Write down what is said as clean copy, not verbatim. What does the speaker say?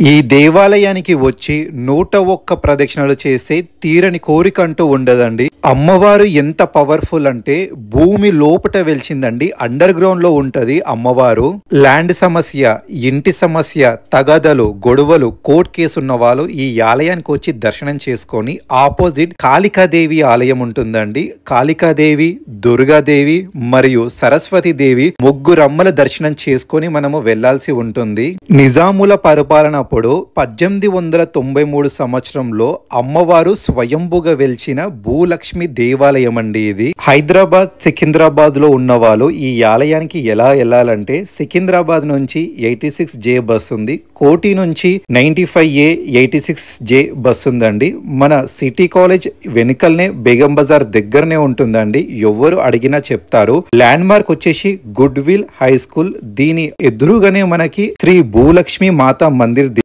ఈ దేవాలయానికి వచ్చి 101 ప్రదక్షిణలు చేస్తే తీరని కోరికంటూ ఉండదండి. అమ్మవారు ఎంత పవర్ఫుల్ అంటే భూమి లోపట వెలిచిందండి. అండర్ గ్రౌండ్ లో ఉంటది అమ్మవారు. ల్యాండ్ సమస్య, ఇంటి సమస్య, తగదలు, గొడవలు, కోర్టు కేసు ఉన్న వాళ్ళు ఈ ఆలయానికి వచ్చి దర్శనం చేసుకొని ఆపోజిట్ కాళికాదేవి ఆలయం ఉంటుందండి. కాళికాదేవి, దుర్గాదేవి మరియు సరస్వతి దేవి ముగ్గురమ్మల దర్శనం చేసుకొని మనము వెళ్లాల్సి ఉంటుంది. నిజాముల పరిపాలన అప్పుడు 1893 సంవత్సరంలో అమ్మవారు స్వయంభుగా వెలిచిన భూలక్ష్మి దేవాలయం అండి. ఇది హైదరాబాద్, సికింద్రాబాద్ లో ఉన్న వాళ్ళు ఈ ఆలయానికి ఎలా వెళ్ళాలంటే సికింద్రాబాద్ నుంచి 86J బస్ ఉంది, కోటి నుంచి 95A 86J బస్ ఉందండి. మన సిటీ కాలేజ్ వెనుకల్నే బేగం బజార్ దగ్గరనే ఉంటుందండి. ఎవరు అడిగినా చెప్తారు. ల్యాండ్ మార్క్ వచ్చేసి గుడ్ విల్ హై స్కూల్. దీని ఎదురుగానే మనకి శ్రీ భూలక్ష్మి మాతా మందిర్